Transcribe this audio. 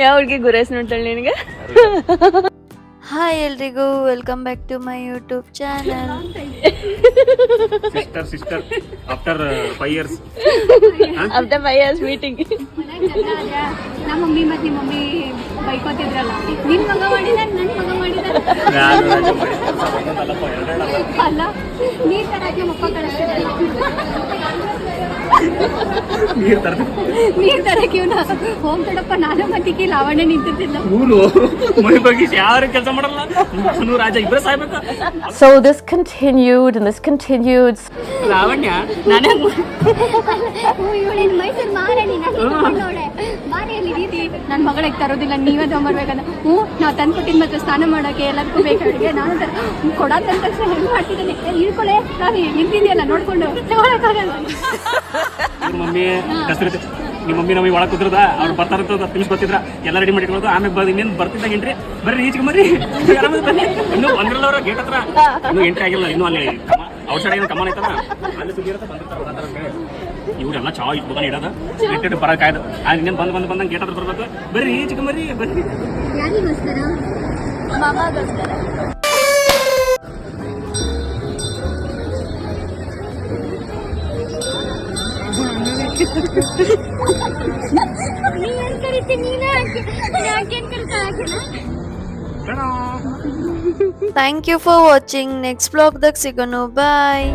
ಯಾವ ಹುಡುಗಿ ಗುರೇಸ್ ನೋಡ್ತಾಳೆ ನಿನಗೆ? ಹಾಯ್ ಎಲ್ರಿಗೂ, welcome back to my YouTube channel. Sister after 5 years after 5 years meeting. ನಮ್ಮ ಮಮ್ಮಿ ಮತ್ತು ನಿಮ್ಮ ಮಮ್ಮಿ ಬೈಕೋತಿದ್ರಲ್ಲ, ನಿನ್ ಮಗ ಮಾಡಿದ ನನ್ನ ಮಗ ಮಾಡಿದ ಅಲ್ಲ, ನೀರ್ ತರಕ್ಕೆ ನಮ್ಮಪ್ಪ ಕಳಿಸ್ತಿದ್ರಲ್ಲ, ನೀರ್ ತರಕ್ಕೆ ಇವನ ಹೋಮ್ ತಡಪ್ಪ, ನಾನು ಮತ್ತಿಗೆ ಲಾವಣ್ಯ ನಿಂತಿದ್ದಿಲ್ಲ. ಮನೆ ಬಗ್ಗೆ ಯಾರು ಕೆಲಸ ಮಾಡಲ್ಲ, ರಾಜ ಇಬ್ಬರೇ ಸಾಯ್ಬೇಕು. So this continued and this continued. Lavanya ನಾನೇ ಇವಳೇನು ಮೈಸೂರು ಮಾರಾಣಿ, ನೋಡೆ ಮಾರಿಯಲ್ಲಿ ರೀತಿ ನನ್ನ ಮಗಳಿಗೆ ತರೋದಿಲ್ಲ, ನೀವೇ ತಗೊಂಬರ್ಬೇಕಂತ. ನಾವು ತಂದ್ಕೊಟ್ಟಿದ್ ಮತ್ತೆ ಸ್ನಾನ ಮಾಡೋಕೆ ಎಲ್ಲದಕ್ಕೂ ಬೇಕು ಅಡುಗೆ. ನಾನು ಕೊಡೋದಂತ ತಕ್ಷಣ ಹೆಂಗೆ ಮಾಡ್ತಿದ್ದೇನೆ, ಇಳ್ಕೊಳ್ಳೆ ನಾನು ನಿಂತಿದೆಯಲ್ಲ ನೋಡ್ಕೊಂಡು ತಗೊಳಕ್ಕಾಗಲ್ಲ. ಮಮ್ಮಿ ಕಸರತ್ತೆ, ನಿಮ್ಮ ಮಮ್ಮಿ ನಮಗೆ ಒಳಗೆ ಕೂತಿರೋದ, ಅವ್ರು ಬರ್ತಾರಂತ ತಿಳ್ಸಿ ಗೊತ್ತಿದ್ರ, ಎಲ್ಲ ರೆಡಿ ಮಾಡಿ ಇಟ್ಕೊಳ್ಳೋದು. ಆಮೇಲೆ ಬಂದು ಇನ್ನೇನು ಬರ್ತಿದ್ದಾಗೇನ್ರಿ ಬರ್ರಿ ಈಚೆಗೆ ಬರ್ರಿ ಆರಾಮ ಬನ್ನಿ. ಇನ್ನೂ ಬಂದಿರಲ್ಲ ಅವ್ರ ಗೇಟ್ ಹತ್ರ, ಇನ್ನೂ ಎಂಟ್ರಿ ಆಗಿಲ್ಲ. ಇನ್ನೂ ಅಲ್ಲಿ ಔಟ್ ಸೈಡ್ ಏನೋ ಕಮಾನ್ ಐತಲ್ಲ, ಅಲ್ಲಿ ಸುದ್ದಿ ಇರುತ್ತೆ, ಬಂದಿರ್ತಾರೆ. ಇವ್ರೆಲ್ಲ ಚಾ ಇಟ್ಟು ದುಕಾನ್ ಇಡೋದು ಇಟ್ಟು ಬರೋಕಾಯ್ದು. ಇನ್ನೇನು ಬಂದಂಗೆ ಗೇಟ್ ಹತ್ರ ಬರ್ಬೇಕು. ಬರ್ರಿ ಈಚೆಗೆ ಬರ್ರಿ ಬರ್ರಿ. ಯಾರಿಗೋಸ್ಕರ? ಮಗಗೋಸ್ಕರ. ನೀನ್ ಕರಿತೀನಿ, ನೀನೇ ಯಾಕೇನ್ ಕರಿತಾಕಿಲ್ಲ. Thank you for watching. Next ಬ್ಲಾಗ್ದಾಗ ಸಿಗೋಣ. ಬಾಯ್.